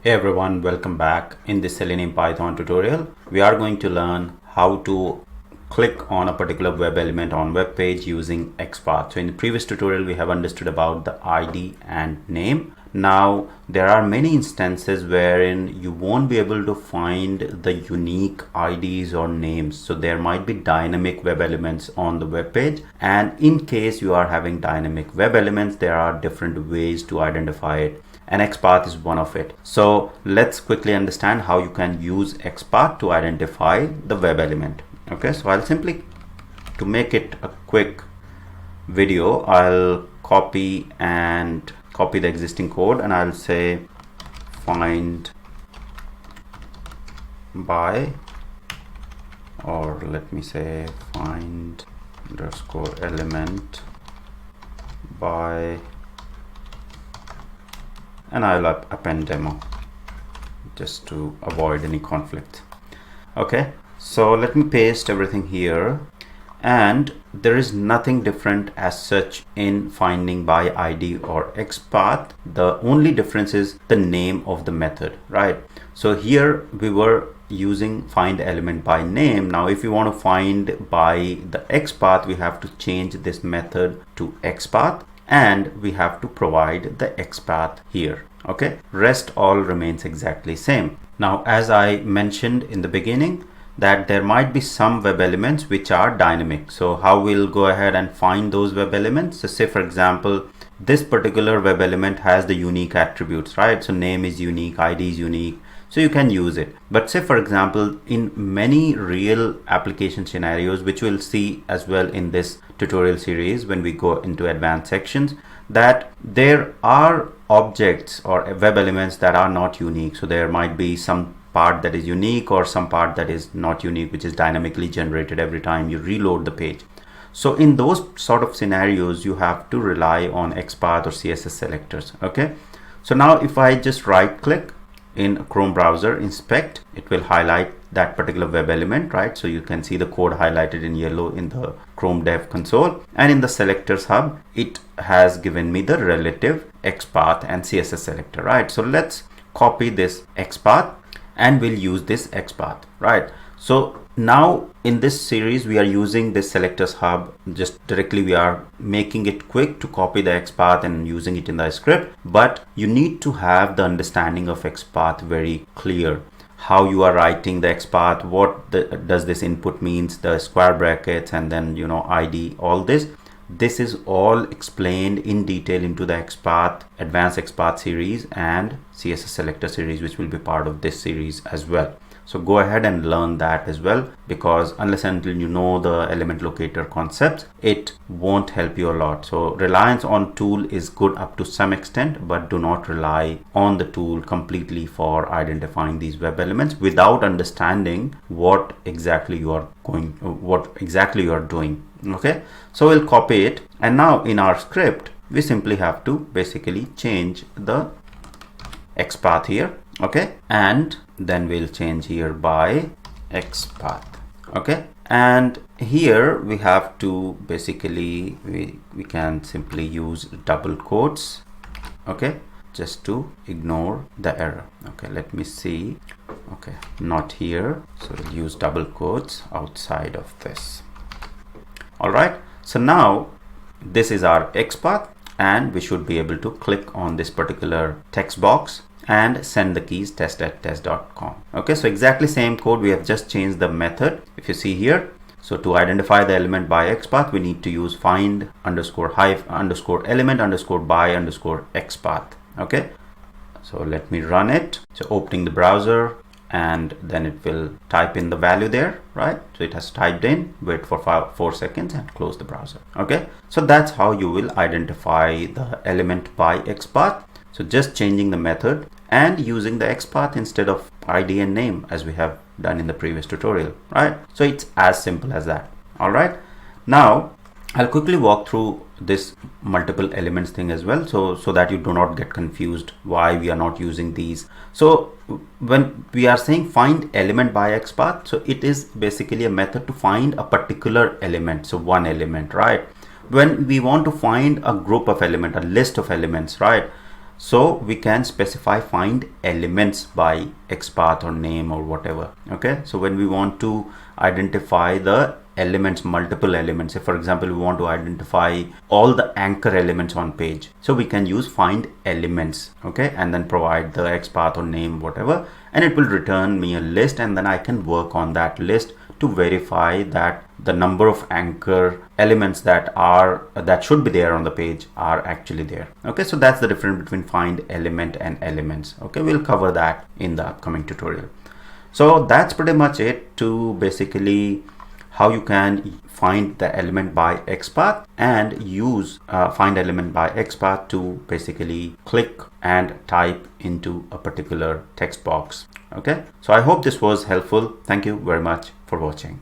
Hey everyone, welcome back. In this Selenium Python tutorial, we are going to learn how to click on a particular web element on web page using XPath. So in the previous tutorial, we have understood about the ID and name. Now, there are many instances wherein you won't be able to find the unique IDs or names. So there might be dynamic web elements on the web page. And in case you are having dynamic web elements, there are different ways to identify it. And XPath is one of it. So let's quickly understand how you can use XPath to identify the web element. Okay, so I'll simply, to make it a quick video, I'll copy the existing code and I'll say find by, or let me say find underscore element by, and I'll append demo just to avoid any conflict. Okay, so let me paste everything here, and there is nothing different as such in finding by ID or XPath. The only difference is the name of the method, right? So here we were using find element by name. Now if you want to find by the XPath, we have to change this method to XPath, and we have to provide the XPath here. Okay, rest all remains exactly same. Now, as I mentioned in the beginning, that there might be some web elements which are dynamic. So how we'll go ahead and find those web elements? So say for example, this particular web element has the unique attributes, right? So name is unique, ID is unique, so you can use it. But say for example, in many real application scenarios, which we'll see as well in this tutorial series when we go into advanced sections, that there are objects or web elements that are not unique. So there might be some part that is unique or some part that is not unique, which is dynamically generated every time you reload the page. So in those sort of scenarios, you have to rely on XPath or CSS selectors. Okay, so now if I just right click in a Chrome browser, inspect, it will highlight that particular web element, right? So you can see the code highlighted in yellow in the Chrome Dev console, and in the selectors hub, it has given me the relative XPath and CSS selector, right? So let's copy this XPath and we'll use this XPath, right? So now in this series, we are using this selectors hub. Just directly we are making it quick to copy the XPath and using it in the script, but you need to have the understanding of XPath very clear. How you are writing the XPath, what does this input means, the square brackets, and then ID, all this. This is all explained in detail into the XPath, advanced XPath series and CSS selector series, which will be part of this series as well. So go ahead and learn that as well, because unless and until you know the element locator concepts, it won't help you a lot. So reliance on tool is good up to some extent, but do not rely on the tool completely for identifying these web elements without understanding what exactly you are doing. Okay, so we'll copy it, and now in our script, we simply have to basically change the XPath here. Okay, and then we'll change here by XPath. Okay, and here we have to basically we can simply use double quotes, okay, just to ignore the error. Okay, let me see. Okay, not here, so we'll use double quotes outside of this. All right, so now this is our XPath, and we should be able to click on this particular text box and send the keys test@test.com. Okay, so exactly same code, we have just changed the method. If you see here, so to identify the element by XPath, we need to use find underscore element underscore by underscore XPath. Okay, so let me run it. So opening the browser, and then it will type in the value there, right? So it has typed in, wait for 4 seconds and close the browser. Okay, so that's how you will identify the element by XPath. So just changing the method and using the XPath instead of ID and name, as we have done in the previous tutorial, right? So it's as simple as that. All right, now I'll quickly walk through this multiple elements thing as well, so that you do not get confused why we are not using these. So when we are saying find element by XPath, so it is basically a method to find a particular element, so one element, right? When we want to find a group of elements, a list of elements, right, So we can specify find elements by XPath or name or whatever. Okay, so when we want to identify the elements, multiple elements, if for example we want to identify all the anchor elements on page, so we can use find elements. Okay, and then provide the XPath or name, whatever, and it will return me a list, and then I can work on that list to verify that the number of anchor elements that should be there on the page are actually there. Okay, so that's the difference between find element and elements. Okay, we'll cover that in the upcoming tutorial. So that's pretty much it to basically how you can find the element by XPath and use find element by XPath to basically click and type into a particular text box. Okay, so I hope this was helpful. Thank you very much for watching.